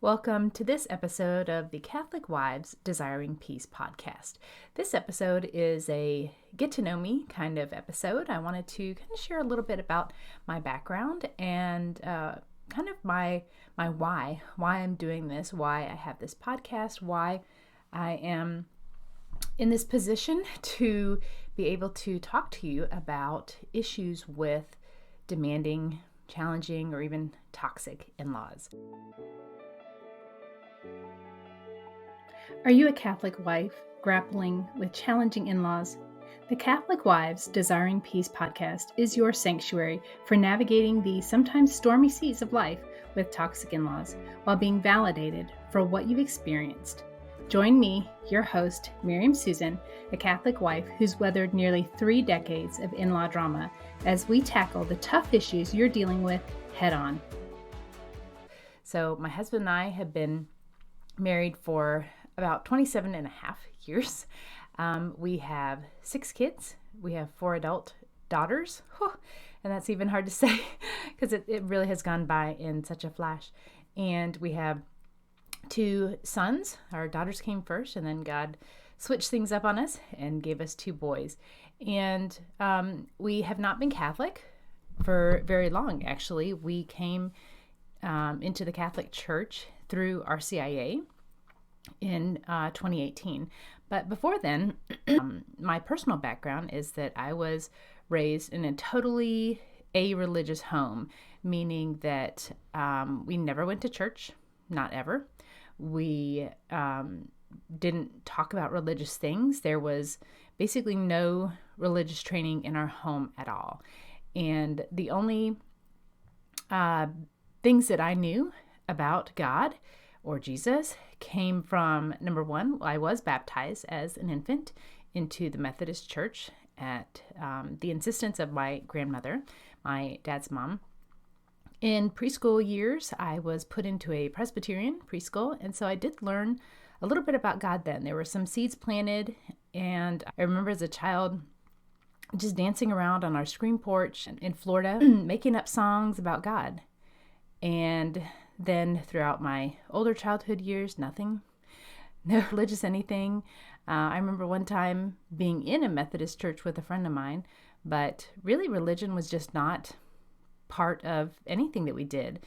Welcome to this episode of the Catholic Wives Desiring Peace podcast. This episode is a get to know me kind of episode. I wanted to kind of share a little bit about my background and kind of my why I'm doing this, why I have this podcast, why I am in this position to be able to talk to you about issues with demanding, challenging, or even toxic in-laws. Are you a Catholic wife grappling with challenging in-laws? The Catholic Wives Desiring Peace podcast is your sanctuary for navigating the sometimes stormy seas of life with toxic in-laws while being validated for what you've experienced. Join me, your host, Miriam Susan, a Catholic wife who's weathered nearly 3 decades of in-law drama, as we tackle the tough issues you're dealing with head on. So my husband and I have been married for about 27 and a half years. We have 6 kids. We have 4 adult daughters. And that's even hard to say because it really has gone by in such a flash. And we have 2 sons. Our daughters came first, and then God switched things up on us and gave us 2 boys. And we have not been Catholic for very long, actually. We came into the Catholic Church through RCIA in 2018. But before then, my personal background is that I was raised in a totally a-religious home, meaning that we never went to church, not ever. We didn't talk about religious things. There was basically no religious training in our home at all. And the only things that I knew about God or Jesus came from, number one, I was baptized as an infant into the Methodist Church at the insistence of my grandmother, my dad's mom. In preschool years, I was put into a Presbyterian preschool, and so I did learn a little bit about God then. There were some seeds planted, and I remember as a child just dancing around on our screen porch in Florida, making up songs about God. And then throughout my older childhood years, no religious anything. I remember one time being in a Methodist church with a friend of mine, but really religion was just not part of anything that we did.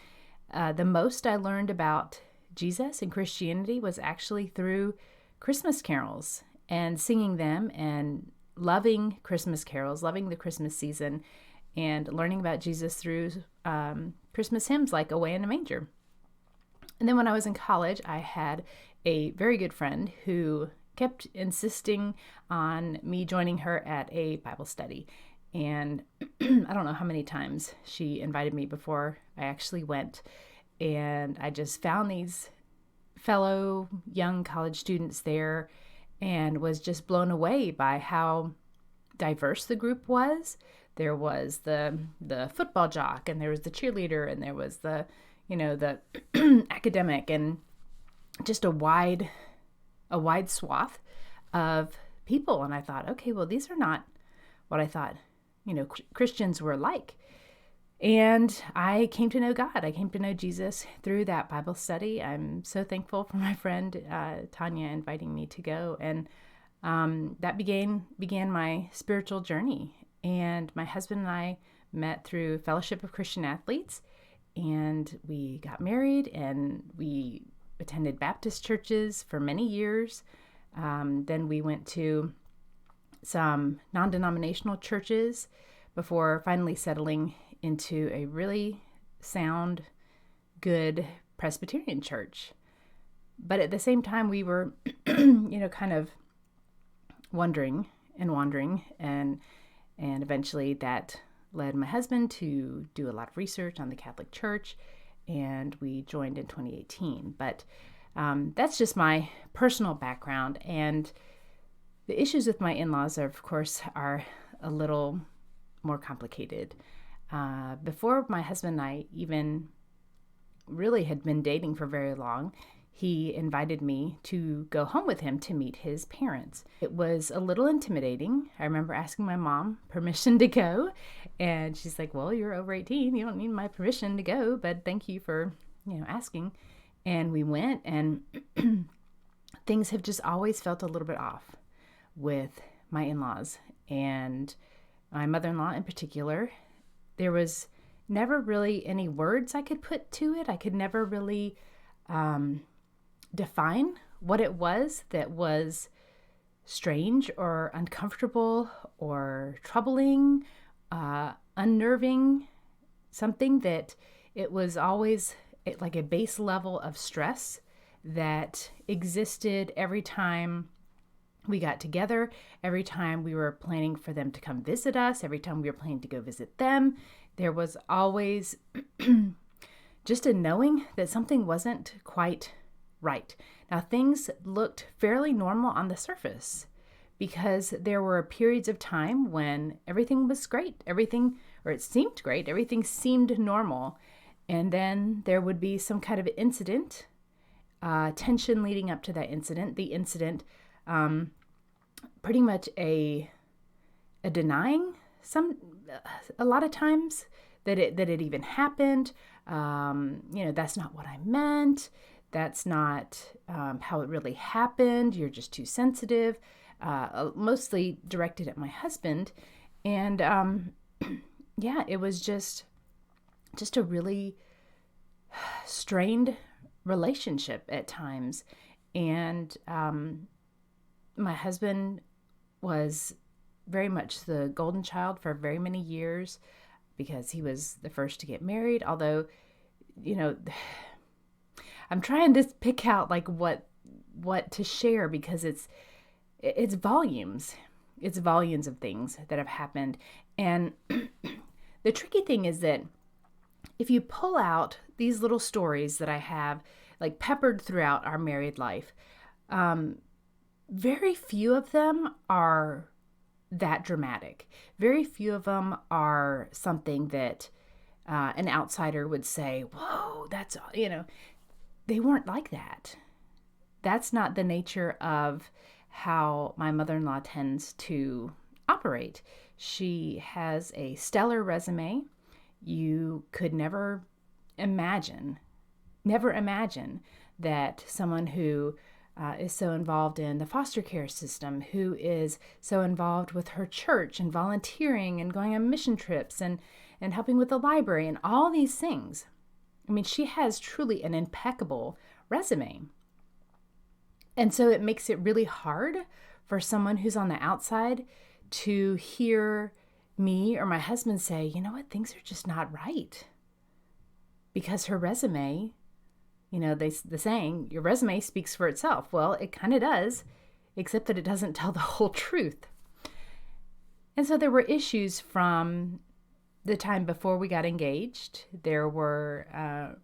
The most I learned about Jesus and Christianity was actually through Christmas carols and singing them and loving Christmas carols, loving the Christmas season, and learning about Jesus through Christmas hymns like Away in a Manger. And then when I was in college, I had a very good friend who kept insisting on me joining her at a Bible study. And I don't know how many times she invited me before I actually went. And I just found these fellow young college students there and was just blown away by how diverse the group was. There was the football jock, and there was the cheerleader, and there was the academic, and just a wide swath of people. And I thought, okay, well, these are not what I thought, Christians were like. And I came to know God. I came to know Jesus through that Bible study. I'm so thankful for my friend Tanya inviting me to go. And that began my spiritual journey. And my husband and I met through Fellowship of Christian Athletes, and we got married, and we attended Baptist churches for many years. Then we went to some non-denominational churches before finally settling into a really sound, good Presbyterian church. But at the same time, we were, kind of wandering, and eventually that led my husband to do a lot of research on the Catholic Church, and we joined in 2018. But that's just my personal background. And the issues with my in-laws, of course, are a little more complicated. Before my husband and I even really had been dating for very long, he invited me to go home with him to meet his parents. It was a little intimidating. I remember asking my mom permission to go, and she's like, well, you're over 18. You don't need my permission to go, but thank you for, asking. And we went, and things have just always felt a little bit off with my in-laws and my mother-in-law in particular. There was never really any words I could put to it. I could never really define what it was that was strange or uncomfortable or troubling, unnerving, something that it was always like a base level of stress that existed every time we got together, every time we were planning for them to come visit us, every time we were planning to go visit them. There was always just a knowing that something wasn't quite right. Now, things looked fairly normal on the surface because there were periods of time when everything was great, it seemed great, everything seemed normal. And then there would be some kind of incident, tension leading up to that incident. The incident, pretty much a denying a lot of times that it even happened. That's not what I meant. That's not how it really happened. You're just too sensitive. Mostly directed at my husband, and it was just a really strained relationship at times. And my husband was very much the golden child for very many years because he was the first to get married. Although, I'm trying to pick out like what to share because it's volumes. It's volumes of things that have happened. And the tricky thing is that if you pull out these little stories that I have like peppered throughout our married life, very few of them are that dramatic. Very few of them are something that an outsider would say, whoa, that's, they weren't like that. That's not the nature of how my mother-in-law tends to operate. She has a stellar resume. You could never imagine that someone who is so involved in the foster care system, who is so involved with her church and volunteering and going on mission trips and helping with the library and all these things. I mean, she has truly an impeccable resume. And so it makes it really hard for someone who's on the outside to hear me or my husband say, you know what, things are just not right. Because her resume, the saying, your resume speaks for itself. Well, it kind of does, except that it doesn't tell the whole truth. And so there were issues from the time before we got engaged. There were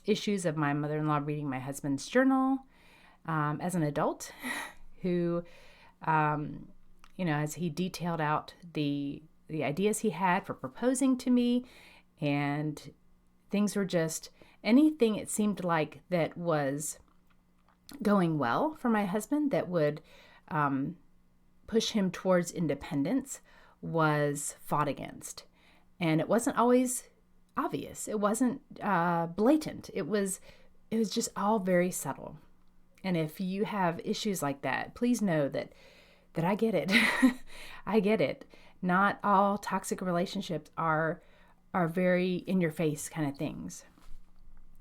issues of my mother-in-law reading my husband's journal as an adult who, as he detailed out the ideas he had for proposing to me, and things were just anything it seemed like that was going well for my husband that would push him towards independence was fought against. And it wasn't always obvious. It wasn't blatant. It was just all very subtle. And if you have issues like that, please know that I get it. I get it. Not all toxic relationships are very in your face kind of things.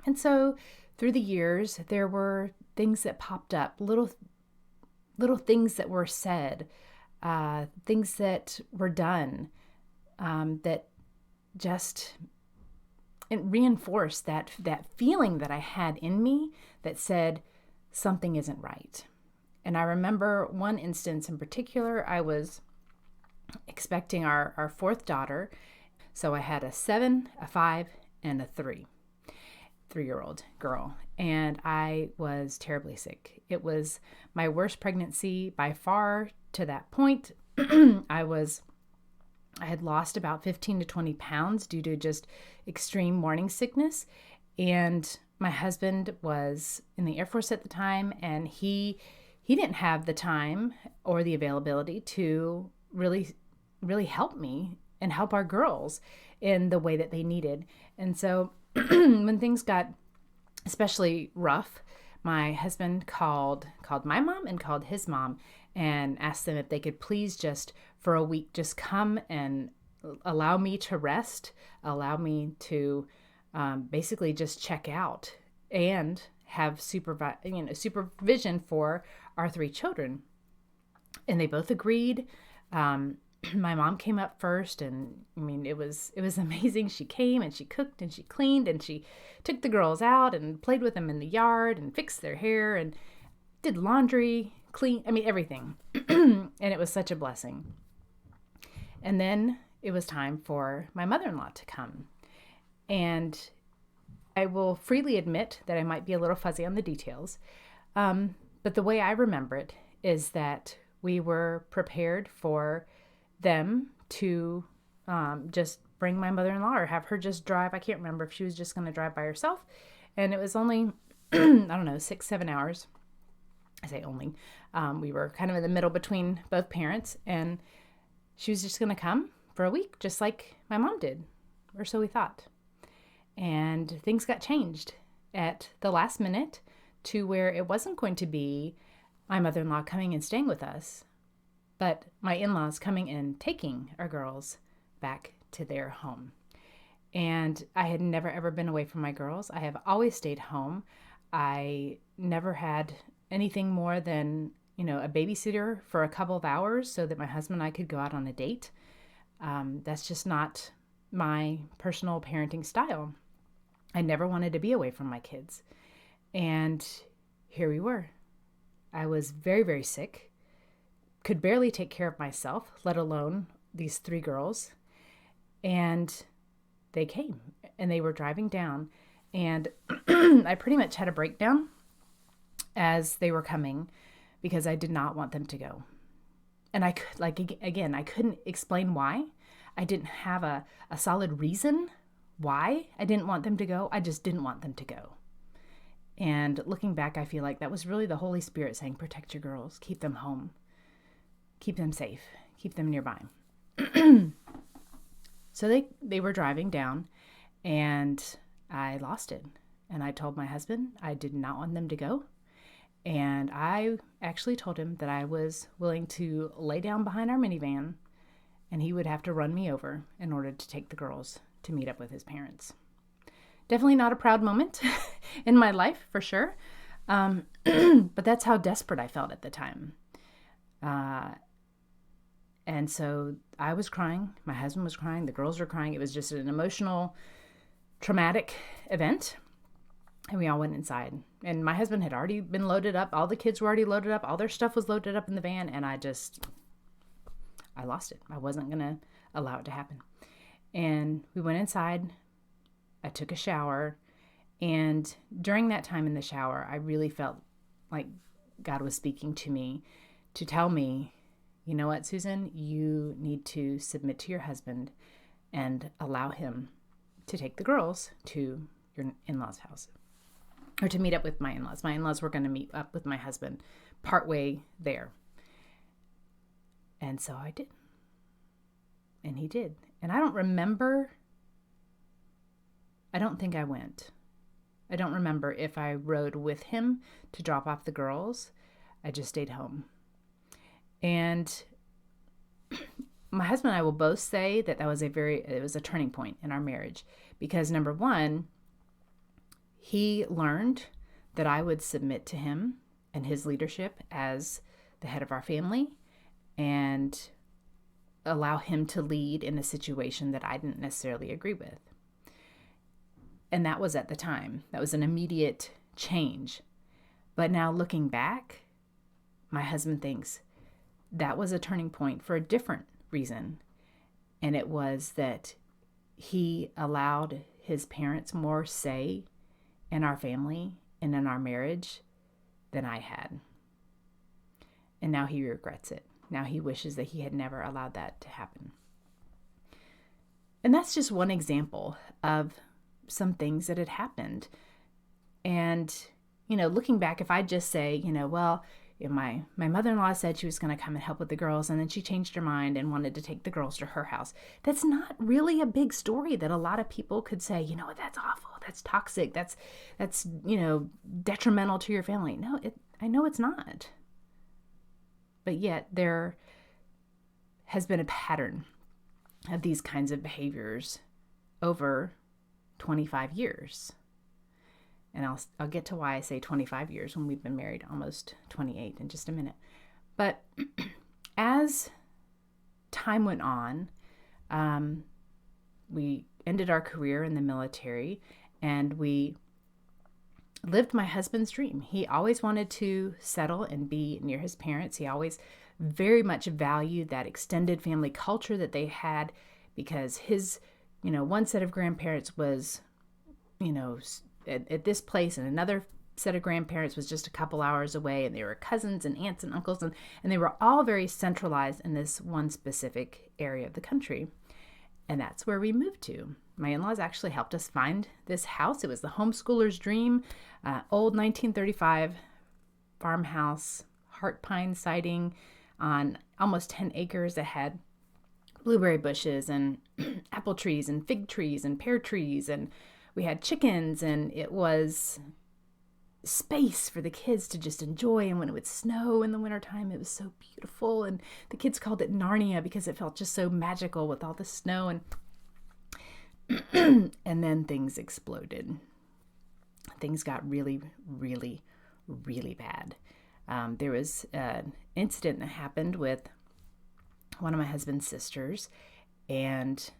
And so through the years, there were things that popped up, little things that were said, things that were done, that just reinforced that feeling that I had in me that said something isn't right. And I remember one instance in particular. I was expecting our fourth daughter. So I had a 7, a 5, and a 3-year-old girl. And I was terribly sick. It was my worst pregnancy by far to that point. I had lost about 15 to 20 pounds due to just extreme morning sickness. And my husband was in the Air Force at the time, and he didn't have the time or the availability to really, really help me and help our girls in the way that they needed. And so when things got especially rough, my husband called my mom and called his mom and asked them if they could please just for a week just come and allow me to rest, allow me to basically just check out and have supervision for our three children. And they both agreed. My mom came up first, and I mean, it was amazing. She came and she cooked and she cleaned and she took the girls out and played with them in the yard and fixed their hair and did laundry, clean, I mean, everything. And it was such a blessing. And then it was time for my mother-in-law to come. And I will freely admit that I might be a little fuzzy on the details. But the way I remember it is that we were prepared for them to just bring my mother-in-law or have her just drive. I can't remember if she was just going to drive by herself. And it was only, I don't know, 6-7 hours. I say only. We were kind of in the middle between both parents. And she was just going to come for a week, just like my mom did, or so we thought. And things got changed at the last minute to where it wasn't going to be my mother-in-law coming and staying with us, but my in-laws coming and taking our girls back to their home. And I had never, ever been away from my girls. I have always stayed home. I never had anything more than, a babysitter for a couple of hours so that my husband and I could go out on a date. That's just not my personal parenting style. I never wanted to be away from my kids. And here we were. I was very, very sick, could barely take care of myself, let alone these three girls. And they came and they were driving down. And I pretty much had a breakdown as they were coming because I did not want them to go. And I could, I couldn't explain why. I didn't have a solid reason why I didn't want them to go. I just didn't want them to go. And looking back, I feel like that was really the Holy Spirit saying, protect your girls, keep them home, keep them safe, keep them nearby. So they were driving down and I lost it. And I told my husband I did not want them to go. And I actually told him that I was willing to lay down behind our minivan and he would have to run me over in order to take the girls to meet up with his parents. Definitely not a proud moment in my life, for sure. But that's how desperate I felt at the time. And so I was crying. My husband was crying. The girls were crying. It was just an emotional, traumatic event. And we all went inside. And my husband had already been loaded up. All the kids were already loaded up. All their stuff was loaded up in the van. And I lost it. I wasn't going to allow it to happen. And we went inside. I took a shower. And during that time in the shower, I really felt like God was speaking to me to tell me, you know what, Susan, you need to submit to your husband and allow him to take the girls to your in-laws' house, or to meet up with my in-laws. My in-laws were going to meet up with my husband partway there. And so I did. And he did. And I don't think I went. I don't remember if I rode with him to drop off the girls. I just stayed home. And my husband and I will both say that it was a turning point in our marriage, because number one, he learned that I would submit to him and his leadership as the head of our family and allow him to lead in a situation that I didn't necessarily agree with. And that was at the time. That was an immediate change. But now looking back, my husband thinks that was a turning point for a different reason. And it was that he allowed his parents more say in our family and in our marriage than I had. And now he regrets it. Now he wishes that he had never allowed that to happen. And that's just one example of some things that had happened. And, looking back, if I just say, well, My mother-in-law said she was going to come and help with the girls, and then she changed her mind and wanted to take the girls to her house. That's not really a big story that a lot of people could say, that's awful, that's toxic, that's detrimental to your family. No, I know it's not. But yet there has been a pattern of these kinds of behaviors over 25 years. And I'll get to why I say 25 years when we've been married almost 28 in just a minute. But as time went on, we ended our career in the military, and we lived my husband's dream. He always wanted to settle and be near his parents. He always very much valued that extended family culture that they had, because his, one set of grandparents was, at this place, and another set of grandparents was just a couple hours away, and they were cousins and aunts and uncles, and they were all very centralized in this one specific area of the country. And that's where we moved to. My in-laws actually helped us find this house. It was the homeschooler's dream, old 1935 farmhouse, heart pine siding on almost 10 acres that had blueberry bushes and apple trees and fig trees and pear trees, and we had chickens, and it was space for the kids to just enjoy. And when it would snow in the wintertime, it was so beautiful. And the kids called it Narnia because it felt just so magical with all the snow. And and then things exploded. Things got really, really, really bad. There was an incident that happened with one of my husband's sisters, and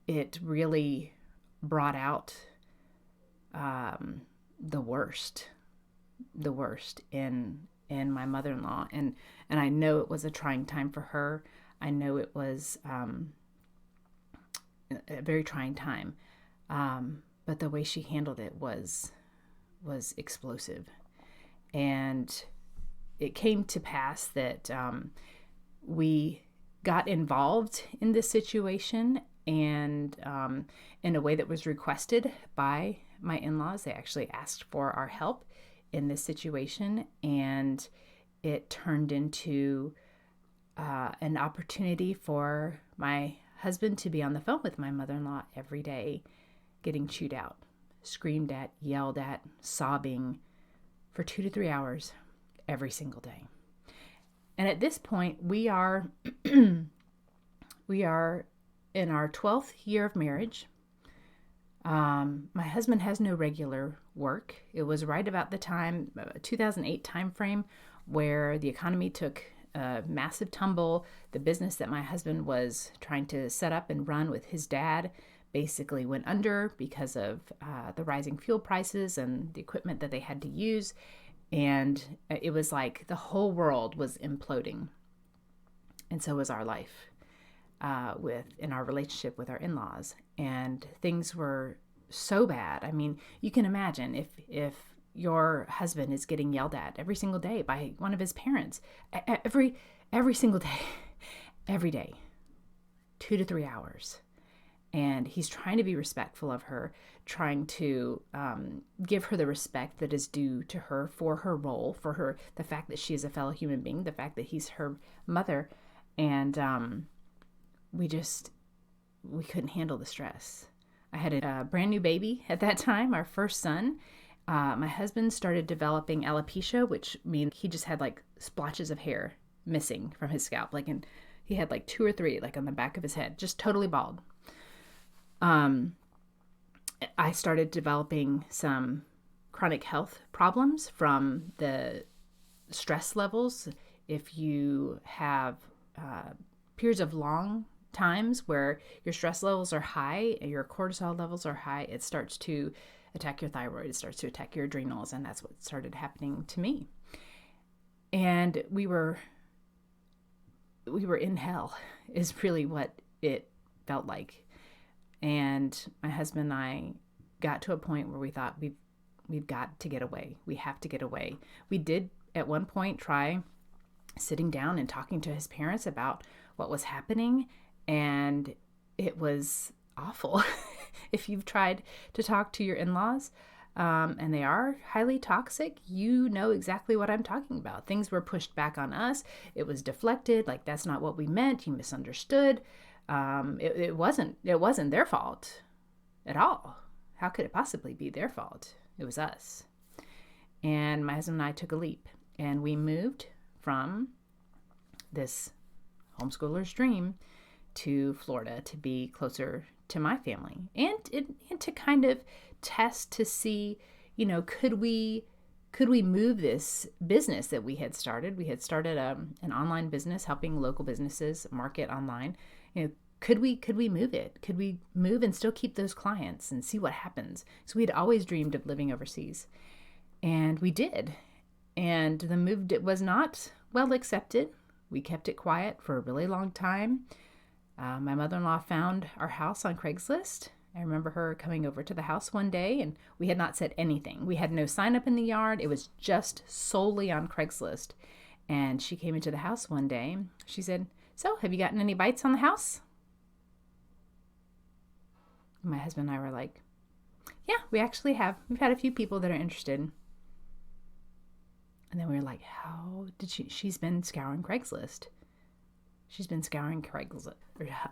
it really brought out the worst in my mother-in-law, and I know it was a trying time for her. I know it was a very trying time, but the way she handled it was explosive. And it came to pass that we got involved in this situation, and in a way that was requested by my in-laws. They actually asked for our help in this situation, and it turned into an opportunity for my husband to be on the phone with my mother-in-law every day, getting chewed out, screamed at, yelled at, sobbing for 2 to 3 hours every single day. And at this point, we are in our 12th year of marriage. My husband has no regular work. It was right about the time, 2008 timeframe, where the economy took a massive tumble. The business that my husband was trying to set up and run with his dad basically went under because of the rising fuel prices and the equipment that they had to use. And it was like the whole world was imploding. And so was our life in our relationship with our in-laws. And things were so bad. I mean, you can imagine if your husband is getting yelled at every single day by one of his parents, every single day, every day, 2 to 3 hours. And he's trying to be respectful of her, trying to give her the respect that is due to her for her role, for her, the fact that she is a fellow human being, the fact that he's her mother. And we couldn't handle the stress. I had a brand new baby at that time, our first son. My husband started developing alopecia, which means he just had like splotches of hair missing from his scalp. He had like 2 or 3 like on the back of his head, just totally bald. I started developing some chronic health problems from the stress levels. If you have periods of long times where your stress levels are high, your cortisol levels are high, it starts to attack your thyroid, it starts to attack your adrenals, and that's what started happening to me. And we were in hell, is really what it felt like. And my husband and I got to a point where we thought we've got to get away. We have to get away. We did at one point try sitting down and talking to his parents about what was happening, and it was awful. If you've tried to talk to your in-laws, and they are highly toxic. You know exactly what I'm talking about. Things were pushed back on us. It was deflected. Like, that's not what we meant. You misunderstood. It wasn't their fault at all. How could it possibly be their fault? It was us. And my husband and I took a leap, and we moved from this homeschooler's dream to Florida to be closer to my family, and to kind of test to see, could we move this business that we had started? We had started an online business helping local businesses market online. Could we move it? Could we move and still keep those clients and see what happens? So we had always dreamed of living overseas, and we did. And the move was not well accepted. We kept it quiet for a really long time. My mother-in-law found our house on Craigslist. I remember her coming over to the house one day, and we had not said anything. We had no sign up in the yard. It was just solely on Craigslist. And she came into the house one day. She said, "So, have you gotten any bites on the house?" My husband and I were like, "Yeah, we actually have. We've had a few people that are interested." And then we were like, how did she's been scouring Craigslist. She's been scouring Craigslist.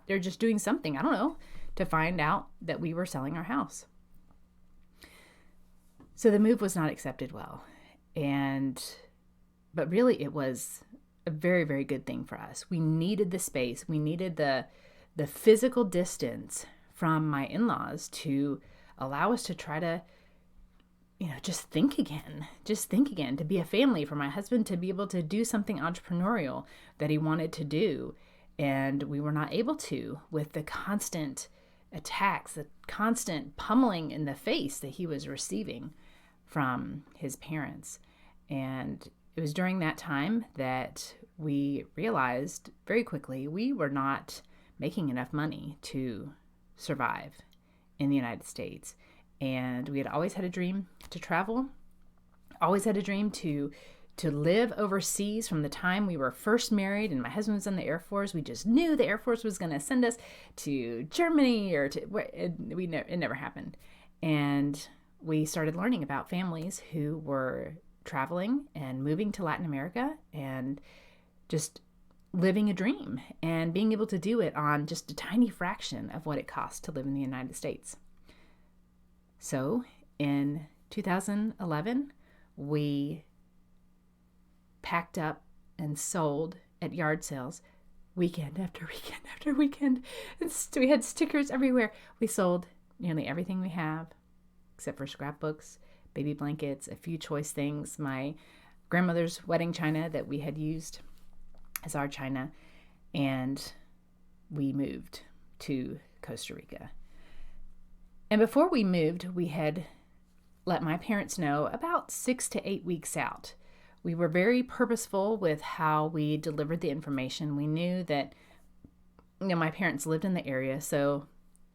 They're just doing something, I don't know, to find out that we were selling our house. So the move was not accepted well. But really it was a very, very good thing for us. We needed the space. We needed the physical distance from my in-laws to allow us to try to just think again, to be a family, for my husband to be able to do something entrepreneurial that he wanted to do. And we were not able to, with the constant attacks, the constant pummeling in the face that he was receiving from his parents. And it was during that time that we realized very quickly we were not making enough money to survive in the United States. And we had always had a dream to travel, always had a dream to live overseas from the time we were first married and my husband was in the Air Force. We just knew the Air Force was going to send us to Germany or it never happened. And we started learning about families who were traveling and moving to Latin America and just living a dream and being able to do it on just a tiny fraction of what it costs to live in the United States. So in 2011, we packed up and sold at yard sales weekend after weekend after weekend. And we had stickers everywhere. We sold nearly everything we have, except for scrapbooks, baby blankets, a few choice things, my grandmother's wedding china that we had used as our china, and we moved to Costa Rica. And before we moved, we had let my parents know about 6 to 8 weeks out. We were very purposeful with how we delivered the information. We knew that my parents lived in the area, so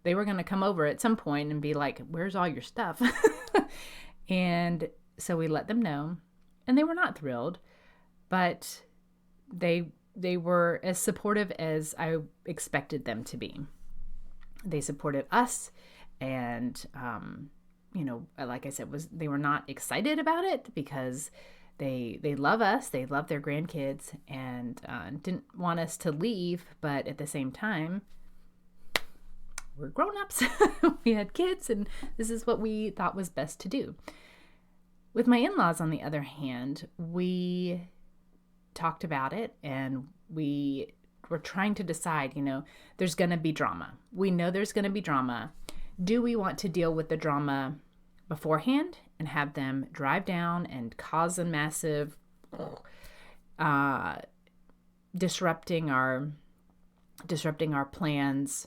they were going to come over at some point and be like, "Where's all your stuff?" And so we let them know, and they were not thrilled, but they were as supportive as I expected them to be. They supported us. And, like I said, they were not excited about it because they love us, they love their grandkids, and didn't want us to leave. But at the same time, we're grown-ups. We had kids, and this is what we thought was best to do. With my in-laws, on the other hand, we talked about it, and we were trying to decide, there's going to be drama. We know there's going to be drama. Do we want to deal with the drama beforehand and have them drive down and cause a massive disrupting our plans,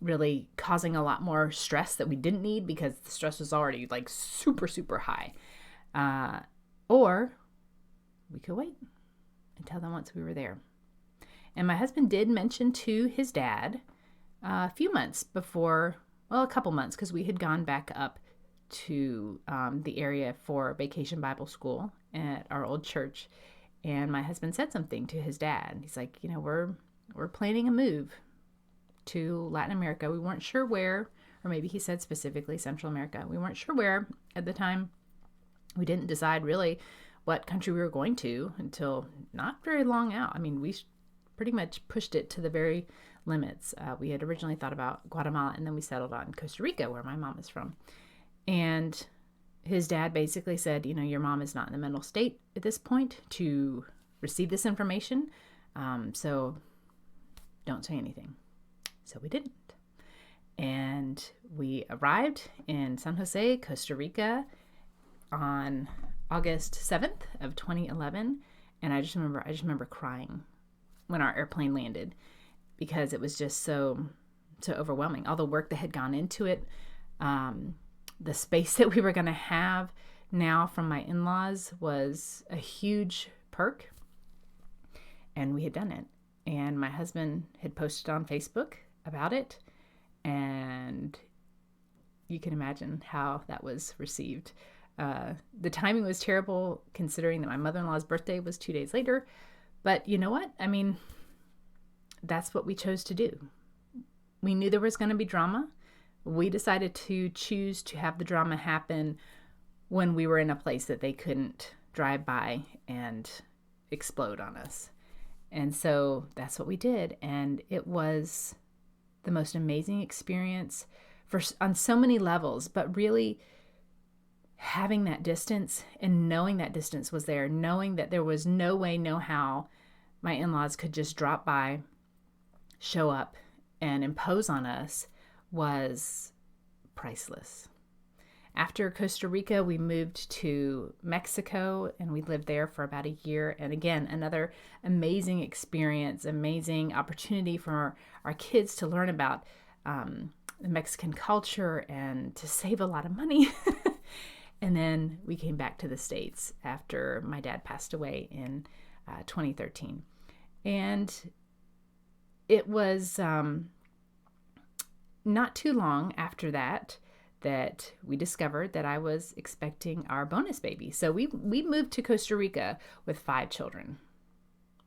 really causing a lot more stress that we didn't need because the stress was already like super, super high, or we could wait and tell them once we were there. And my husband did mention to his dad a few months before, a couple months, because we had gone back up to the area for Vacation Bible School at our old church. And my husband said something to his dad. He's like, we're planning a move to Latin America. We weren't sure where or maybe he said specifically Central America. We weren't sure where at the time. We didn't decide really what country we were going to until not very long out. I mean, we pretty much pushed it to the very limits. We had originally thought about Guatemala, and then we settled on Costa Rica, where my mom is from. And his dad basically said, your mom is not in the mental state at this point to receive this information, so don't say anything. So we didn't. And we arrived in San Jose, Costa Rica on August 7th of 2011. And I just remember crying when our airplane landed, because it was just so overwhelming. All the work that had gone into it, the space that we were going to have now from my in-laws was a huge perk. And we had done it. And my husband had posted on Facebook about it. And you can imagine how that was received. The timing was terrible, considering that my mother-in-law's birthday was 2 days later. But you know what? I mean, that's what we chose to do. We knew there was going to be drama. We decided to choose to have the drama happen when we were in a place that they couldn't drive by and explode on us. And so that's what we did. And it was the most amazing experience on so many levels, but really having that distance and knowing that distance was there, knowing that there was no way, no how my in-laws could just drop by, show up, and impose on us was priceless. After Costa Rica, we moved to Mexico, and we lived there for about a year. And again, another amazing experience, amazing opportunity for our kids to learn about the Mexican culture and to save a lot of money. And then we came back to the States after my dad passed away in 2013. And it was not too long after that we discovered that I was expecting our bonus baby. So we moved to Costa Rica with 5 children,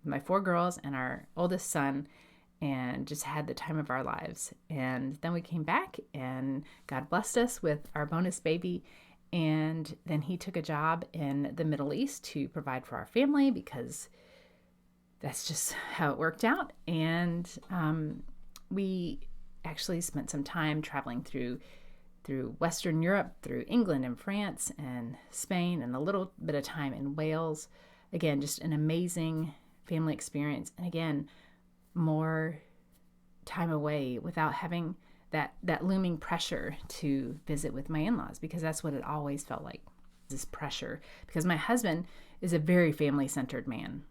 my 4 girls and our oldest son, and just had the time of our lives. And then we came back, and God blessed us with our bonus baby. And then he took a job in the Middle East to provide for our family, because that's just how it worked out. And we actually spent some time traveling through Western Europe, through England and France and Spain, and a little bit of time in Wales. Again, just an amazing family experience. And again, more time away without having that looming pressure to visit with my in-laws, because that's what it always felt like, this pressure. Because my husband is a very family-centered man,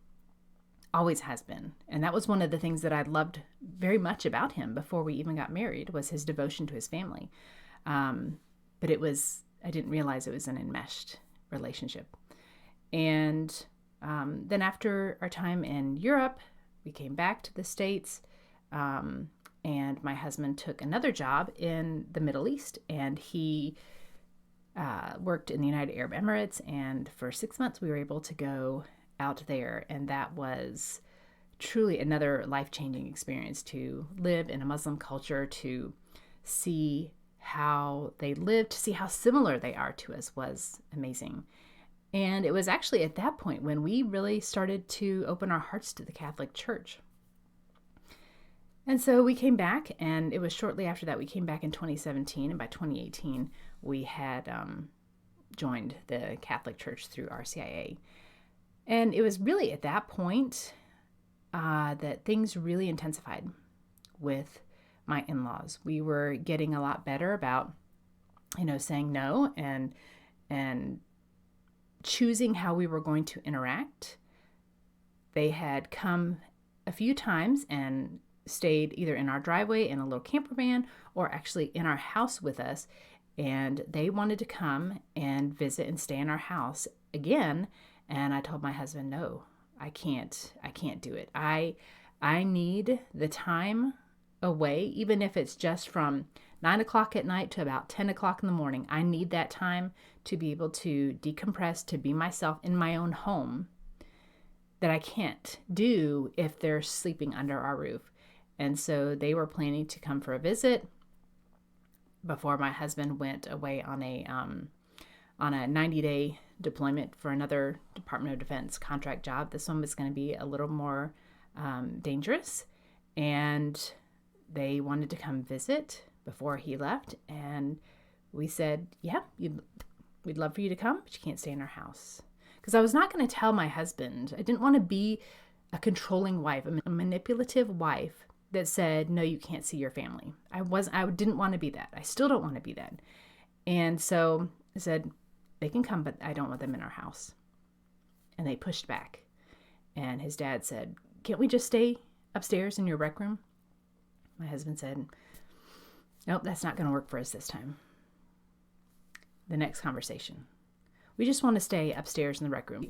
always has been. And that was one of the things that I loved very much about him before we even got married, was his devotion to his family. But I didn't realize it was an enmeshed relationship. And then after our time in Europe, we came back to the States, and my husband took another job in the Middle East, and he worked in the United Arab Emirates. And for 6 months, we were able to go out there, and that was truly another life-changing experience, to live in a Muslim culture, to see how they live, to see how similar they are to us, was amazing. And it was actually at that point when we really started to open our hearts to the Catholic Church. And so we came back, and it was shortly after that we came back in 2017, and by 2018 we had joined the Catholic Church through RCIA. And it was really at that point that things really intensified with my in-laws. We were getting a lot better about, saying no and choosing how we were going to interact. They had come a few times and stayed either in our driveway in a little camper van, or actually in our house with us. And they wanted to come and visit and stay in our house again. And I told my husband, no, I can't do it. I need the time away, even if it's just from 9 o'clock at night to about 10 o'clock in the morning. I need that time to be able to decompress, to be myself in my own home, that I can't do if they're sleeping under our roof. And so they were planning to come for a visit. before my husband went away on a 90-day deployment for another Department of Defense contract job. This one was going to be a little more dangerous, and they wanted to come visit before he left, and we said, yeah, we'd love for you to come, but you can't stay in our house. Because I was not going to tell my husband. I didn't want to be a controlling wife, a manipulative wife that said, no, you can't see your family. I didn't want to be that. I still don't want to be that. And so I said, they can come, but I don't want them in our house. And they pushed back. And his dad said, can't we just stay upstairs in your rec room? My husband said, nope, that's not going to work for us this time. The next conversation. We just want to stay upstairs in the rec room.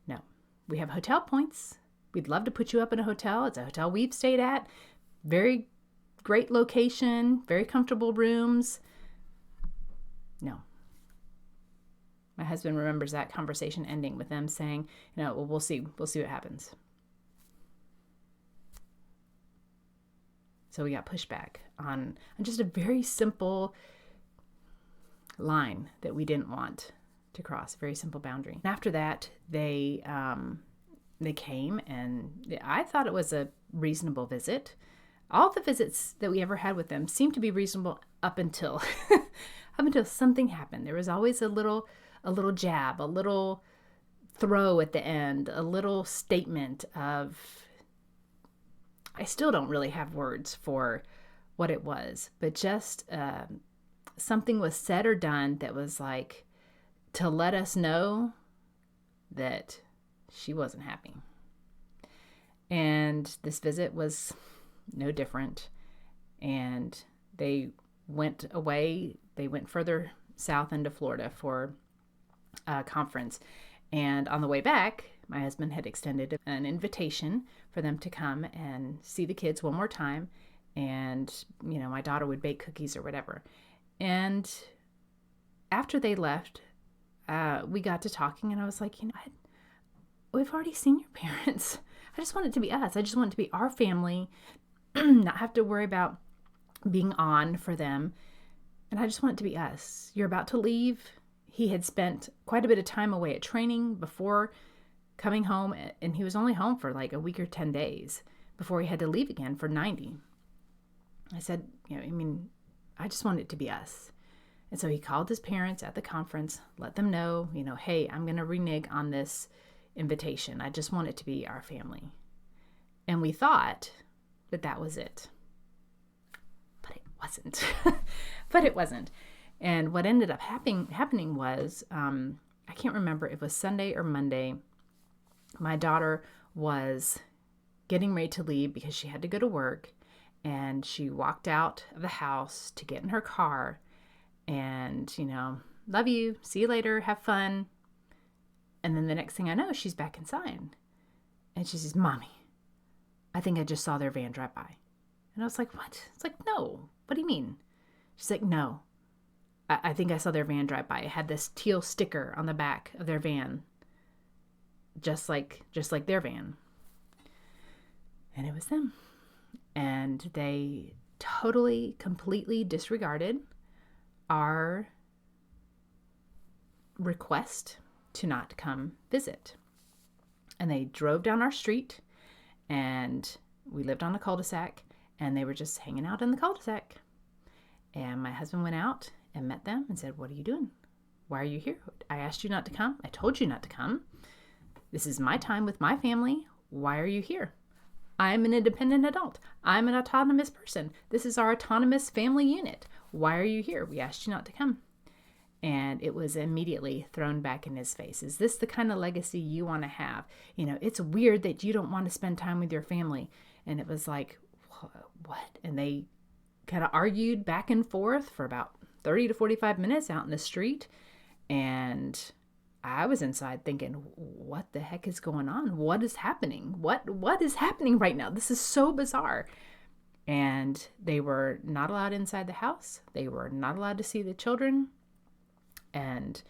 No, we have hotel points. We'd love to put you up in a hotel. It's a hotel we've stayed at. Very great location, very comfortable rooms. No. My husband remembers that conversation ending with them saying, well, we'll see what happens. So we got pushback on just a very simple line that we didn't want to cross, a very simple boundary. And after that, they came, and I thought it was a reasonable visit. All the visits that we ever had with them seemed to be reasonable up until something happened. There was always a little jab, a little throw at the end, a little statement of, I still don't really have words for what it was, but just something was said or done that was like to let us know that she wasn't happy. And this visit was no different. And they went away. They went further south into Florida for a conference. And on the way back, my husband had extended an invitation for them to come and see the kids one more time. And, my daughter would bake cookies or whatever. And after they left, we got to talking, and I was like, we've already seen your parents. I just want it to be us. I just want it to be our family, not have to worry about being on for them. And I just want it to be us. You're about to leave. He had spent quite a bit of time away at training before coming home, and he was only home for like a week or 10 days before he had to leave again for 90. I said, I just want it to be us. And so he called his parents at the conference, let them know, hey, I'm going to renege on this invitation. I just want it to be our family. And we thought that was it. But it wasn't. And what ended up happening was, I can't remember if it was Sunday or Monday, my daughter was getting ready to leave because she had to go to work. And she walked out of the house to get in her car and, love you, see you later, have fun. And then the next thing I know, she's back inside. And she says, Mommy, I think I just saw their van drive by. And I was like, what? It's like, no. What do you mean? She's like, no. I think I saw their van drive by. It had this teal sticker on the back of their van. Just like their van. And it was them. And they totally, completely disregarded our request to not come visit. And they drove down our street, and we lived on a cul-de-sac, and they were just hanging out in the cul-de-sac. And my husband went out and met them and said, what are you doing? Why are you here? I asked you not to come. I told you not to come. This is my time with my family. Why are you here? I'm an independent adult. I'm an autonomous person. This is our autonomous family unit. Why are you here? We asked you not to come. And it was immediately thrown back in his face. Is this the kind of legacy you want to have? It's weird that you don't want to spend time with your family. And it was like, what? And they kind of argued back and forth for about 30 to 45 minutes out in the street. And I was inside thinking, what the heck is going on? What is happening? What is happening right now? This is so bizarre. And they were not allowed inside the house. They were not allowed to see the children. And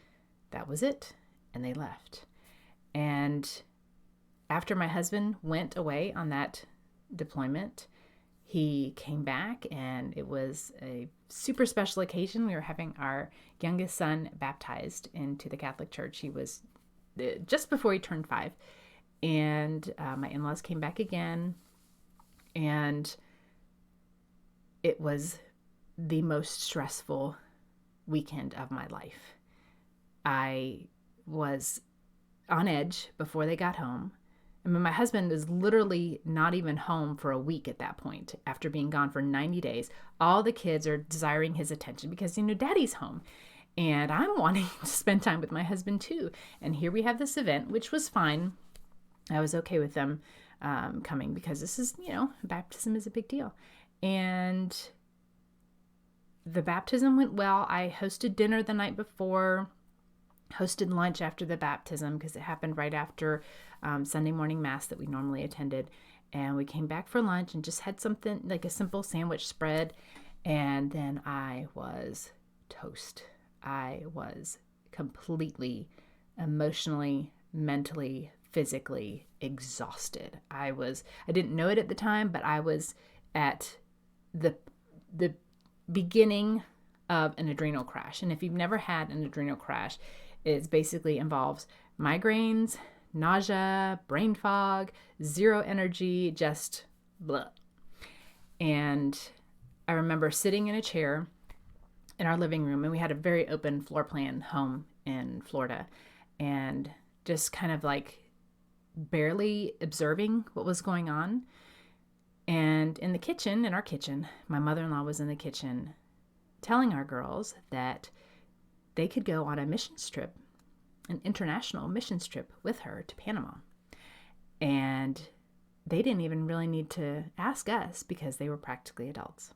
that was it. And they left. And after my husband went away on that deployment, he came back, and it was a super special occasion. We were having our youngest son baptized into the Catholic Church. He was just before he turned 5. And my in-laws came back again, and it was the most stressful weekend of my life. I was on edge before they got home. I mean, my husband is literally not even home for a week at that point, after being gone for 90 days. All the kids are desiring his attention because, daddy's home. And I'm wanting to spend time with my husband too. And here we have this event, which was fine. I was okay with them coming because this is, baptism is a big deal. And the baptism went well. I hosted dinner the night before, hosted lunch after the baptism because it happened right after Sunday morning mass that we normally attended. And we came back for lunch and just had something like a simple sandwich spread. And then I was toast. I was completely emotionally, mentally, physically exhausted. I didn't know it at the time, but I was at the beginning of an adrenal crash. And if you've never had an adrenal crash, it basically involves migraines, nausea, brain fog, zero energy, just blah. And I remember sitting in a chair in our living room, and we had a very open floor plan home in Florida, and just kind of like barely observing what was going on. And in our kitchen, my mother-in-law was in the kitchen telling our girls that they could go on a missions trip, an international missions trip with her to Panama. And they didn't even really need to ask us because they were practically adults.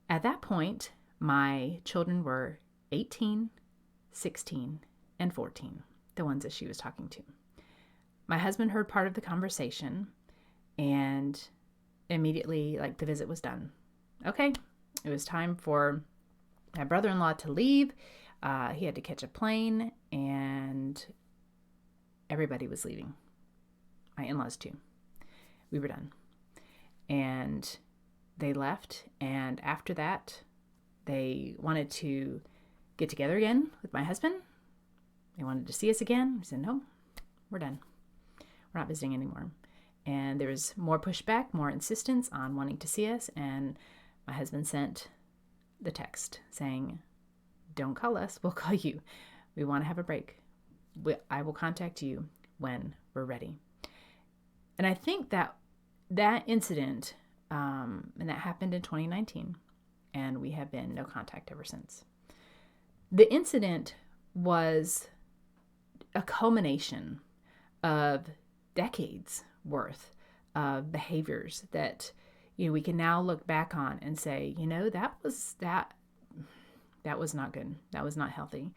At that point, my children were 18, 16, and 14, the ones that she was talking to. My husband heard part of the conversation, and immediately, the visit was done. Okay, it was time for my brother-in-law to leave. He had to catch a plane, and everybody was leaving. My in-laws too. We were done. And they left, and after that, they wanted to get together again with my husband. They wanted to see us again. We said, no, we're done. We're not visiting anymore. And there was more pushback, more insistence on wanting to see us. And my husband sent the text saying, don't call us, we'll call you. We want to have a break. I will contact you when we're ready. And I think that incident, and that happened in 2019, and we have been no contact ever since. The incident was a culmination of decades worth of behaviors that we can now look back on and say, that was not good. That was not healthy.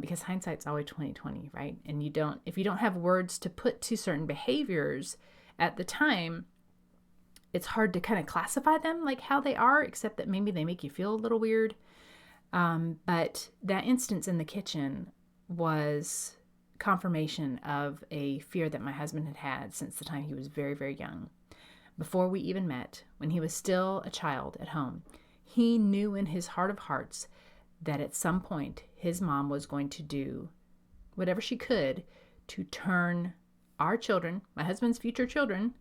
Because hindsight's always 20/20, right? And if you don't have words to put to certain behaviors at the time, it's hard to kind of classify them like how they are, except that maybe they make you feel a little weird. But that instance in the kitchen was confirmation of a fear that my husband had had since the time he was very, very young. Before we even met, when he was still a child at home, he knew in his heart of hearts that at some point his mom was going to do whatever she could to turn our children, my husband's future children,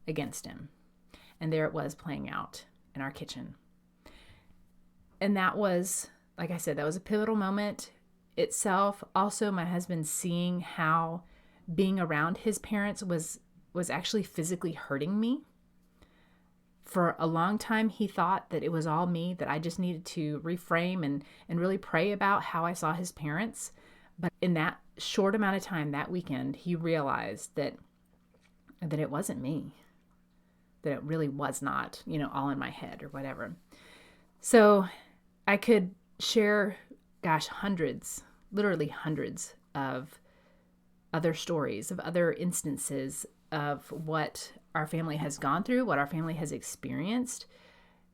against him. And there it was playing out in our kitchen. And that was, like I said, that was a pivotal moment itself. Also, my husband seeing how being around his parents was actually physically hurting me. For a long time, he thought that it was all me, that I just needed to reframe and really pray about how I saw his parents. But in that short amount of time, that weekend, he realized that it wasn't me, that it really was not, all in my head or whatever. So I could share, hundreds, literally hundreds of other stories, of other instances of what our family has gone through, what our family has experienced.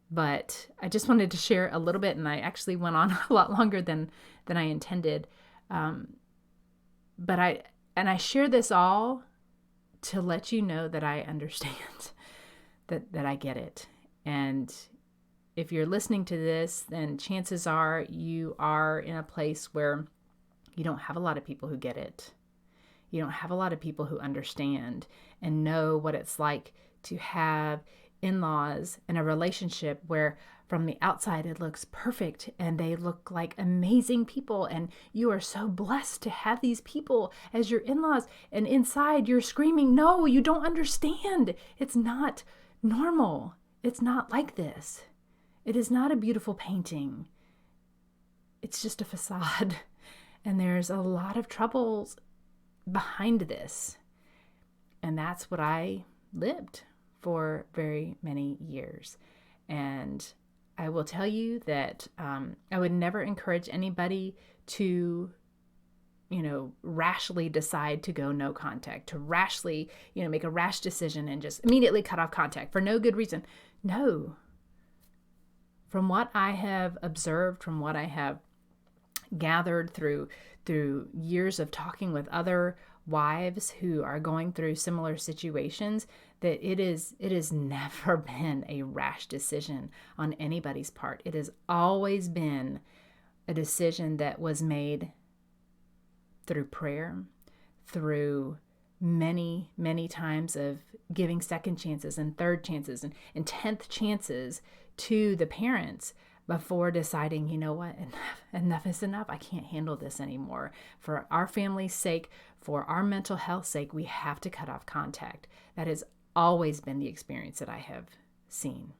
But I just wanted to share a little bit, and I actually went on a lot longer than I intended. But I share this all to let you know that I understand, that I get it. And if you're listening to this, then chances are you are in a place where you don't have a lot of people who get it. You don't have a lot of people who understand and know what it's like to have in-laws in a relationship where from the outside it looks perfect and they look like amazing people and you are so blessed to have these people as your in-laws, and inside you're screaming, no, you don't understand. It's not normal. It's not like this. It is not a beautiful painting. It's just a facade. And there's a lot of troubles behind this. And that's what I lived for very many years. And I will tell you that I would never encourage anybody to, rashly decide to go no contact, to rashly, make a rash decision and just immediately cut off contact for no good reason. No. From what I have observed, from what I have gathered through years of talking with other wives who are going through similar situations, that it has never been a rash decision on anybody's part. It has always been a decision that was made through prayer, through many, many times of giving second chances and third chances and 10th chances to the parents before deciding, you know what, enough is enough. I can't handle this anymore. For our family's sake, for our mental health sake, we have to cut off contact. That has always been the experience that I have seen.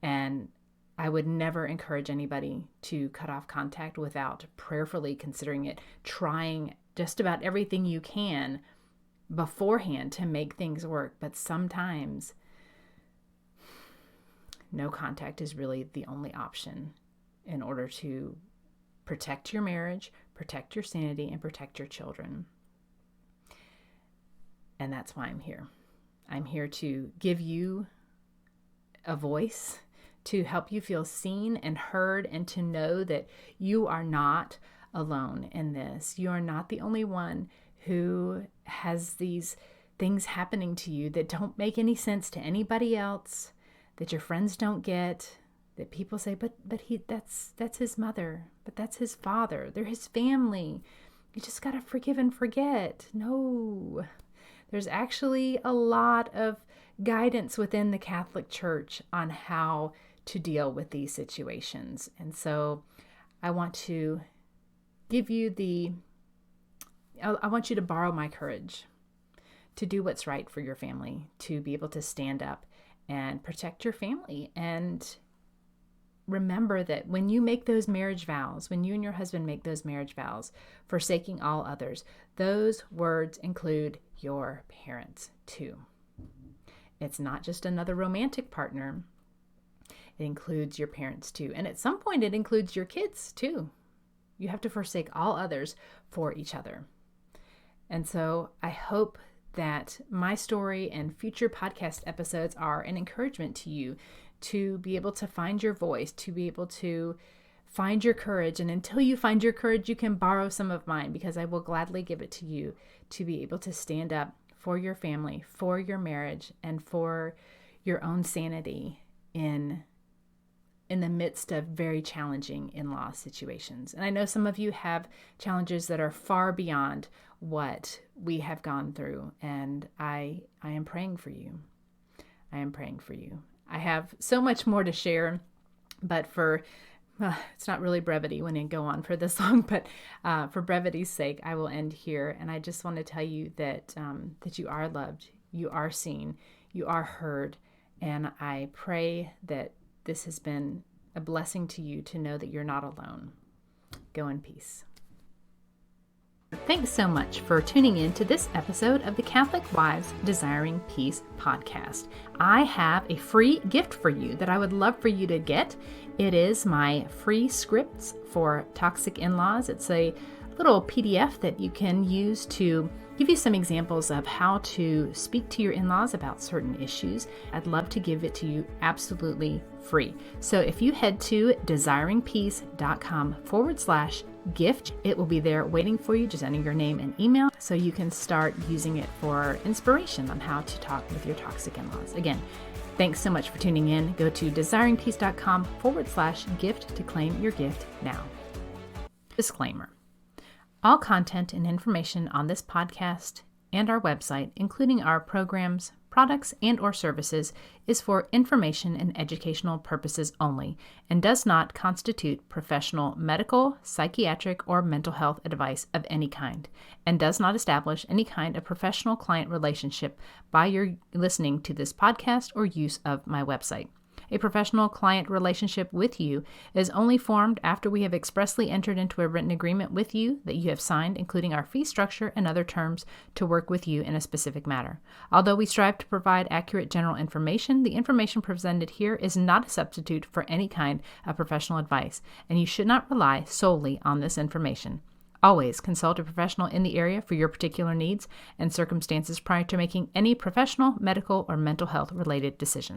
And I would never encourage anybody to cut off contact without prayerfully considering it, trying just about everything you can beforehand to make things work. But sometimes no contact is really the only option in order to protect your marriage, protect your sanity, and protect your children. And that's why I'm here. I'm here to give you a voice, to help you feel seen and heard, and to know that you are not alone in this. You are not the only one who has these things happening to you that don't make any sense to anybody else, that your friends don't get, that people say, but that's his mother, but that's his father, they're his family. You just got to forgive and forget. No, there's actually a lot of guidance within the Catholic Church on how to deal with these situations. And so I want to give you I want you to borrow my courage to do what's right for your family, to be able to stand up and protect your family. And remember that when you make those marriage vows, when you and your husband make those marriage vows, forsaking all others, those words include your parents too. It's not just another romantic partner. It includes your parents too. And at some point it includes your kids too. You have to forsake all others for each other. And so I hope that my story and future podcast episodes are an encouragement to you to be able to find your voice, to be able to find your courage. And until you find your courage, you can borrow some of mine, because I will gladly give it to you to be able to stand up for your family, for your marriage, and for your own sanity in the midst of very challenging in-law situations. And I know some of you have challenges that are far beyond what we have gone through, and I am praying for you. I am praying for you. I have so much more to share, but it's not really brevity when I go on for this long, but for brevity's sake, I will end here. And I just want to tell you that you are loved, you are seen, you are heard, and I pray that this has been a blessing to you to know that you're not alone. Go in peace. Thanks so much for tuning in to this episode of the Catholic Wives Desiring Peace podcast. I have a free gift for you that I would love for you to get. It is my free scripts for toxic in-laws. It's a little PDF that you can use to give you some examples of how to speak to your in-laws about certain issues. I'd love to give it to you absolutely free. So if you head to desiringpeace.com/gift, it will be there waiting for you. Just enter your name and email so you can start using it for inspiration on how to talk with your toxic in-laws. Again, Thanks so much for tuning in. Go to desiringpeace.com/gift to claim your gift now. Disclaimer. All content and information on this podcast and our website, including our programs, products, and/or services, is for information and educational purposes only and does not constitute professional medical, psychiatric, or mental health advice of any kind, and does not establish any kind of professional client relationship by your listening to this podcast or use of my website. A professional client relationship with you is only formed after we have expressly entered into a written agreement with you that you have signed, including our fee structure and other terms to work with you in a specific matter. Although we strive to provide accurate general information, the information presented here is not a substitute for any kind of professional advice, and you should not rely solely on this information. Always consult a professional in the area for your particular needs and circumstances prior to making any professional, medical, or mental health related decisions.